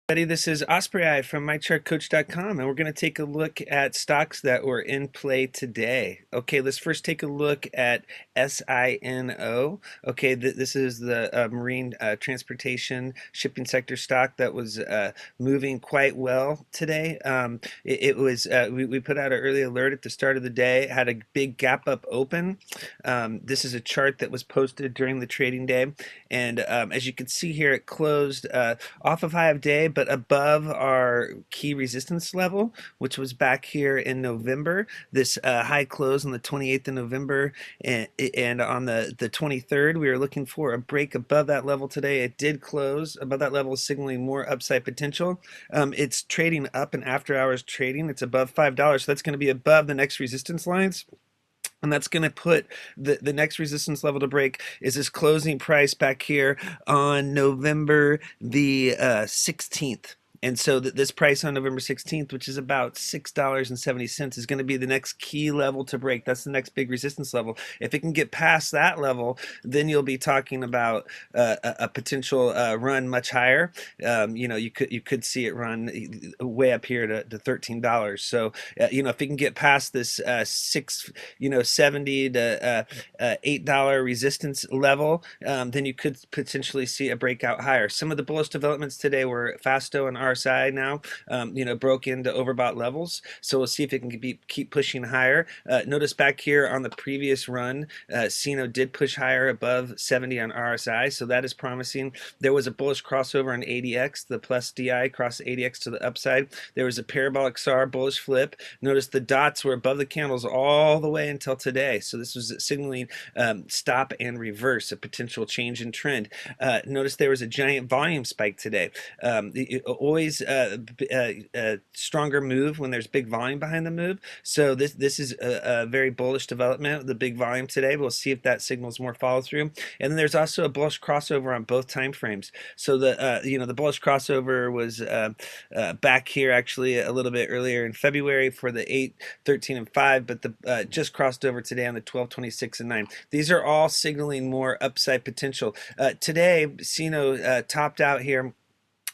This is Ospreyeye from MyChartCoach.com, and we're going to take a look at stocks that were in play today. Okay, let's first take a look at SINO. Okay, this is the marine transportation shipping sector stock that was moving quite well today. We put out an early alert at the start of the day, had a big gap up open. This is a chart that was posted during the trading day, and as you can see here, it closed off of high of day, but above our key resistance level, which was back here in November. This high close on the 28th of November, and on the 23rd, we were looking for a break above that level today. It did close above that level, signaling more upside potential. It's trading up in after hours trading. It's above $5, so that's going to be above the next resistance lines. And that's going to put the next resistance level to break is this closing price back here on November the 16th. And so this price on November 16th, which is about $6.70, is going to be the next key level to break. That's the next big resistance level. If it can get past that level, then you'll be talking about a potential run much higher. You could see it run way up here to $13. So if it can get past this $6.70 to $8 resistance level, then you could potentially see a breakout higher. Some of the bullish developments today were Fasto and RSI now, broke into overbought levels. So we'll see if it can keep pushing higher. Notice back here on the previous run, SINO did push higher above 70 on RSI, so that is promising. There was a bullish crossover on ADX, the plus DI crossed ADX to the upside. There was a parabolic SAR bullish flip. Notice the dots were above the candles all the way until today. So this was signaling stop and reverse, a potential change in trend. Notice there was a giant volume spike today. Always a stronger move when there's big volume behind the move. So this is a very bullish development, the big volume today. We'll see if that signals more follow through. And then there's also a bullish crossover on both time frames. So the bullish crossover was back here actually a little bit earlier in February for the 8, 13, and 5, but the just crossed over today on the 12, 26, and 9. These are all signaling more upside potential. Today, SINO topped out here.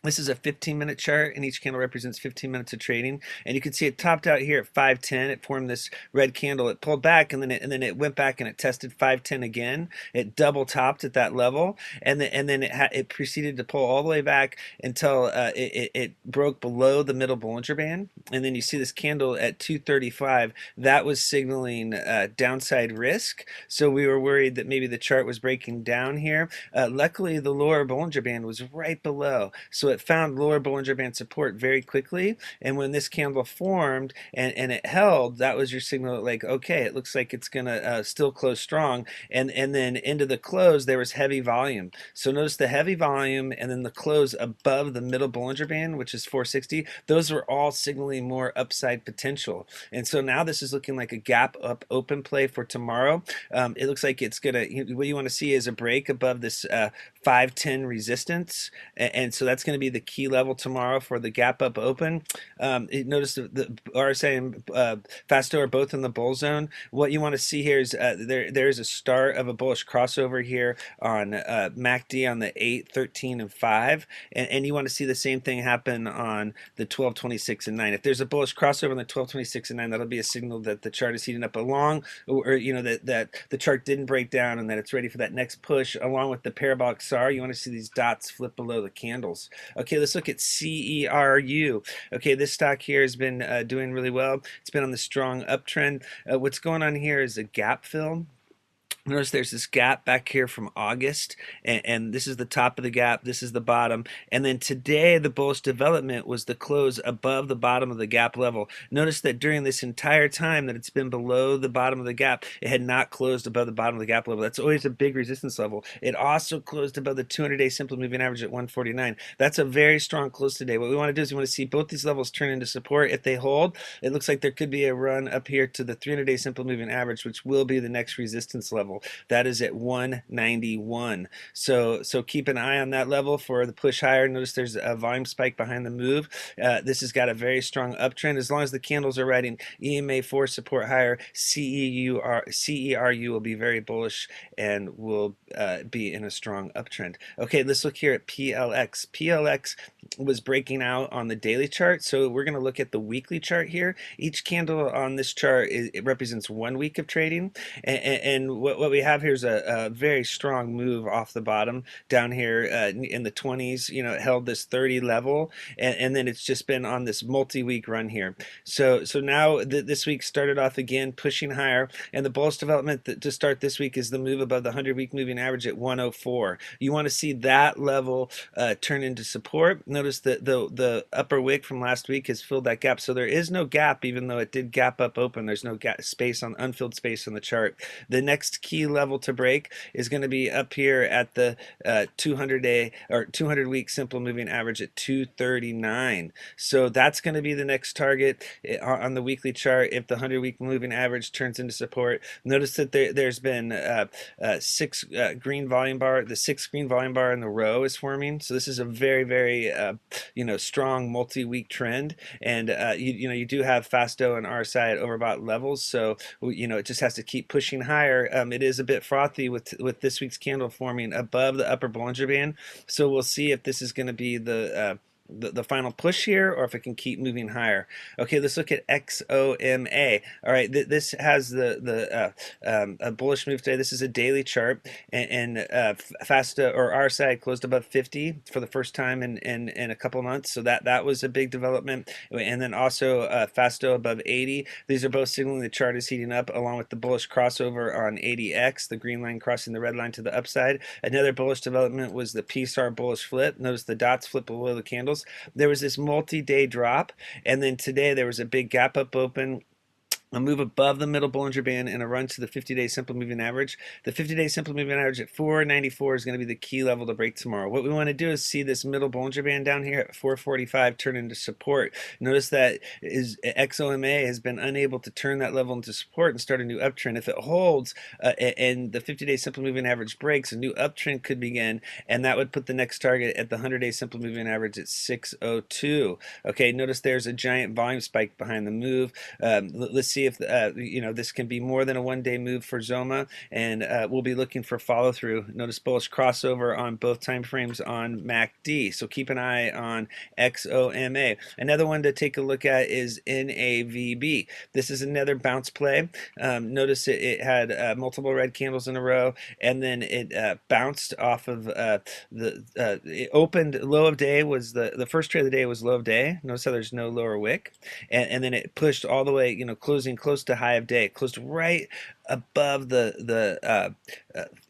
This is a 15-minute chart, and each candle represents 15 minutes of trading. And you can see it topped out here at 510. It formed this red candle. It pulled back, and then it went back and it tested 510 again. It double topped at that level, and then it proceeded to pull all the way back until it broke below the middle Bollinger Band. And then you see this candle at 235. That was signaling downside risk. So we were worried that maybe the chart was breaking down here. Luckily, the lower Bollinger Band was right below. So it found lower Bollinger Band support very quickly, and when this candle formed and it held, that was your signal like, okay, it looks like it's gonna still close strong, and then into the close there was heavy volume. So notice the heavy volume and then the close above the middle Bollinger Band, which is 460. Those were all signaling more upside potential, and so now this is looking like a gap up open play for tomorrow. It looks like it's gonna, what you want to see is a break above this 510 resistance, and so that's going to be the key level tomorrow for the gap up open. Notice the RSI and Fasto are both in the bull zone. What you want to see here is there is a start of a bullish crossover here on MACD on the 8, 13, and 5, and you want to see the same thing happen on the 12, 26, and 9. If there's a bullish crossover on the 12, 26, and 9, that'll be a signal that the chart is heating up along, or that the chart didn't break down and that it's ready for that next push, along with the parabolic SAR. You want to see these dots flip below the candles. Okay, let's look at CERU. Okay, this stock here has been doing really well. It's been on the strong uptrend. What's going on here is a gap fill. Notice there's this gap back here from August, and this is the top of the gap, this is the bottom, and then today the bullish development was the close above the bottom of the gap level. Notice that during this entire time that it's been below the bottom of the gap, it had not closed above the bottom of the gap level. That's always a big resistance level. It also closed above the 200-day simple moving average at 149. That's a very strong close today. What we want to do is we want to see both these levels turn into support. If they hold, it looks like there could be a run up here to the 300-day simple moving average, which will be the next resistance level. level. That is at 191. So keep an eye on that level for the push higher. Notice there's a volume spike behind the move. This has got a very strong uptrend. As long as the candles are riding EMA 4 support higher, CERU will be very bullish and will be in a strong uptrend. Okay, let's look here at PLX. PLX was breaking out on the daily chart, so we're going to look at the weekly chart here. Each candle on this chart it represents 1 week of trading, and what we have here is a very strong move off the bottom down here in the 20s. You know, it held this 30 level, and then it's just been on this multi-week run here. So now this week started off again pushing higher, and the bullish development to start this week is the move above the 100-week moving average at 104. You want to see that level turn into support. Notice that the upper wick from last week has filled that gap, so there is no gap, even though it did gap up open. There's no gap space on unfilled space on the chart. The next key level to break is going to be up here at the 200-day or 200-week simple moving average at 239. So that's going to be the next target on the weekly chart if the 100-week moving average turns into support. Notice that there's been six green volume bar. The sixth green volume bar in the row is forming. So this is a very strong multi-week trend, and you do have Fasto and RSI at overbought levels. So it just has to keep pushing higher. It is a bit frothy with this week's candle forming above the upper Bollinger Band. So we'll see if this is going to be the final push here, or if it can keep moving higher. Okay, let's look at XOMA. All right, this has a bullish move today. This is a daily chart, and Fasta or RSI closed above 50 for the first time in a couple of months. So that was a big development. And then also Fasto above 80. These are both signaling the chart is heating up, along with the bullish crossover on 80X, the green line crossing the red line to the upside. Another bullish development was the PSAR bullish flip. Notice the dots flip below the candles. There was this multi-day drop, and then today there was a big gap up open, a move above the middle Bollinger Band, and a run to the 50-day simple moving average. The 50-day simple moving average at 494 is going to be the key level to break tomorrow. What we want to do is see this middle Bollinger Band down here at 445 turn into support. Notice that XOMA has been unable to turn that level into support and start a new uptrend. If it holds and the 50-day simple moving average breaks, a new uptrend could begin, and that would put the next target at the 100-day simple moving average at 602. Okay, notice there's a giant volume spike behind the move. Let's see if this can be more than a one-day move for XOMA, and we'll be looking for follow-through. Notice bullish crossover on both time frames on MACD, so keep an eye on XOMA. Another one to take a look at is NAVB. This is another bounce play. Notice it had multiple red candles in a row, and then it bounced off of it opened low of day. Was the first trade of the day was low of day. Notice how there's no lower wick, and then it pushed all the way, closing close to high of day. It closed right above the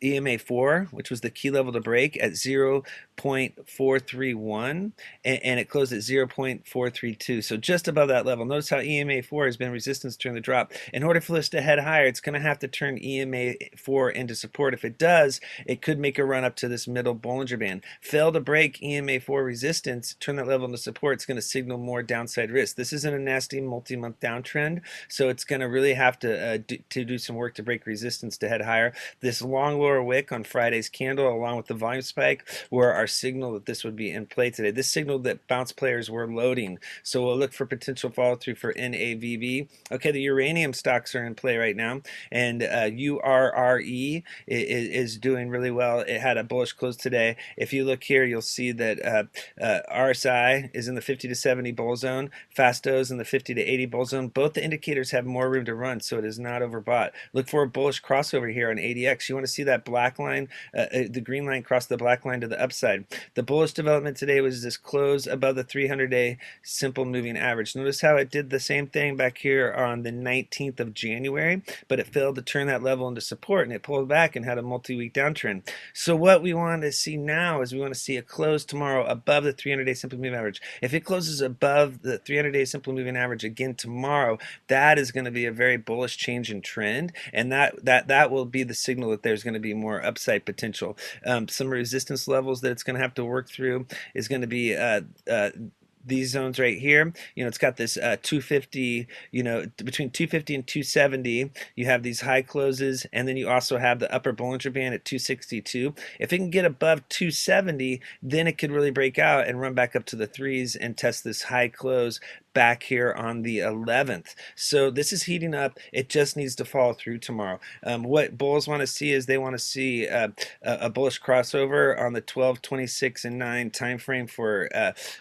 EMA 4, which was the key level to break, at 0.431, and it closed at 0.432, so just above that level. Notice how EMA 4 has been resistance during the drop. In order for this to head higher, it's going to have to turn EMA 4 into support. If it does, it could make a run up to this middle Bollinger Band. Fail to break EMA 4 resistance, turn that level into support, it's going to signal more downside risk. This isn't a nasty multi-month downtrend, so it's going to really have to do some work to break resistance to head higher. This long lower wick on Friday's candle, along with the volume spike, were our signal that this would be in play today. This signaled that bounce players were loading, so we'll look for potential follow through for NAVB. Okay, the uranium stocks are in play right now, and URRE is doing really well. It had a bullish close today. If you look here, you'll see that RSI is in the 50 to 70 bull zone, Fasto's in the 50 to 80 bull zone. Both the indicators have more room to run, so it is not overbought. Look for a bullish crossover here on ADX. You want to see that black line, the green line cross the black line to the upside. The bullish development today was this close above the 300-day simple moving average. Notice how it did the same thing back here on the 19th of January, but it failed to turn that level into support, and it pulled back and had a multi-week downtrend. So what we want to see now is we want to see a close tomorrow above the 300-day simple moving average. If it closes above the 300-day simple moving average again tomorrow, that is going to be a very bullish change in trend, and that will be the signal that there's going to be more upside potential. Some resistance levels that it's going to have to work through is going to be these zones right here. It's got this 250, between 250 and 270, you have these high closes, and then you also have the upper Bollinger Band at 262. If it can get above 270, then it could really break out and run back up to the threes and test this high close back here on the 11th. So this is heating up. It just needs to follow through tomorrow. What bulls want to see is they want to see a bullish crossover on the 12, 26, and 9 time frame for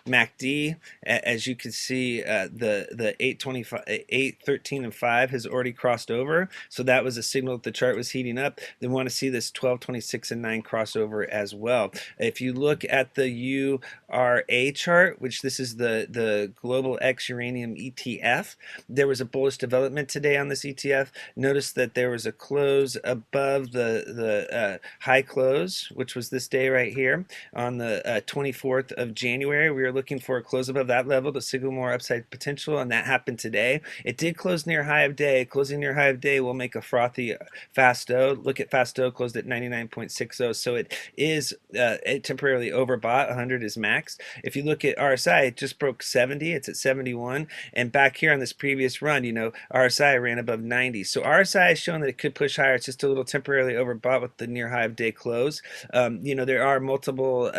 MACD. As you can see, the 825, 8, 13, and 5 has already crossed over. So that was a signal that the chart was heating up. They want to see this 12, 26, and 9 crossover as well. If you look at the URA chart, which this is the Global X Uranium ETF, there was a bullish development today on this ETF. Notice that there was a close above the high close, which was this day right here on the 24th of January. We were looking for a close above that level to signal more upside potential, and that happened today. It did close near high of day. Closing near high of day will make a frothy Fasto. Look at Fasto, closed at 99.60, so it is temporarily overbought. 100 is max. If you look at RSI, it just broke 70. It's at 71, and back here on this previous run, RSI ran above 90. So RSI is showing that it could push higher. It's just a little temporarily overbought with the near high of day close. There are multiple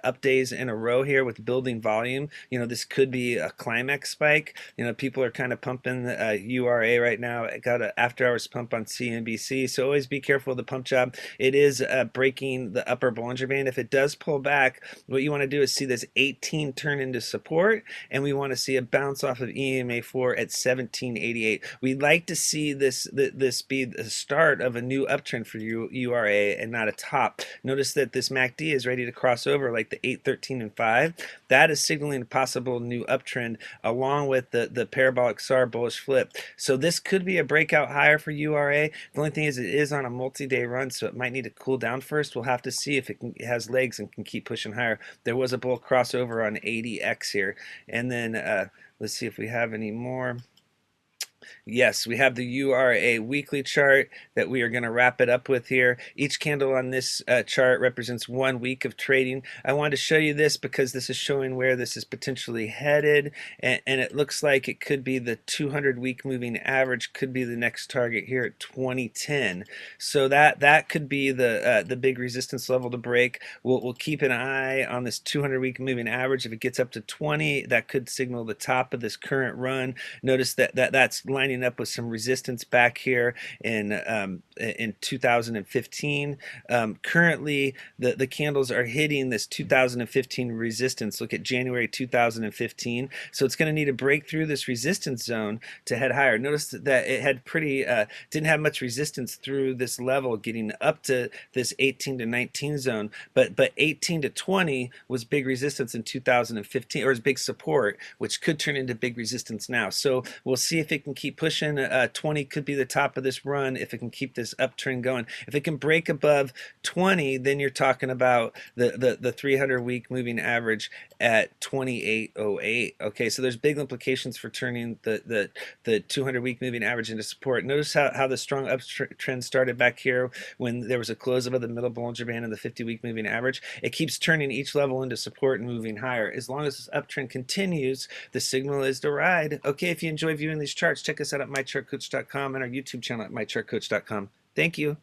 up days in a row here with building volume. This could be a climax spike. People are kind of pumping URA right now. It got an after hours pump on CNBC. So always be careful of the pump job. It is breaking the upper Bollinger Band. If it does pull back, what you want to do is see this 18 turn into support, and we want to see a bounce off of EMA4 at 1788. We'd like to see this be the start of a new uptrend for URA and not a top. Notice that this MACD is ready to cross over like the 8, 13, and 5. That is signaling a possible new uptrend along with the parabolic SAR bullish flip. So this could be a breakout higher for URA. The only thing is it is on a multi-day run, so it might need to cool down first. We'll have to see if it has legs and can keep pushing higher. There was a bull crossover on 80X here. And then let's see if we have any more. Yes, we have the URA weekly chart that we are going to wrap it up with here. Each candle on this chart represents 1 week of trading. I wanted to show you this because this is showing where this is potentially headed, and it looks like it could be the 200-week moving average could be the next target here at 2010. So that could be the big resistance level to break. We'll keep an eye on this 200-week moving average. If it gets up to 20, that could signal the top of this current run. Notice that's lining up with some resistance back here in 2015. Currently, the candles are hitting this 2015 resistance. Look at January 2015. So it's going to need to break through this resistance zone to head higher. Notice that it had didn't have much resistance through this level, getting up to this 18 to 19 zone. But 18 to 20 was big resistance in 2015, or was big support, which could turn into big resistance now. So we'll see if it can keep pushing. 20 could be the top of this run if it can keep this uptrend going. If it can break above 20, then you're talking about the 300-week moving average at 2808. Okay, so there's big implications for turning the 200-week moving average into support. Notice how the strong uptrend started back here when there was a close above the middle Bollinger Band and the 50-week moving average. It keeps turning each level into support and moving higher. As long as this uptrend continues, the signal is to ride. Okay, if you enjoy viewing these charts, check us out at mychartcoach.com and our YouTube channel at mychartcoach.com. Thank you.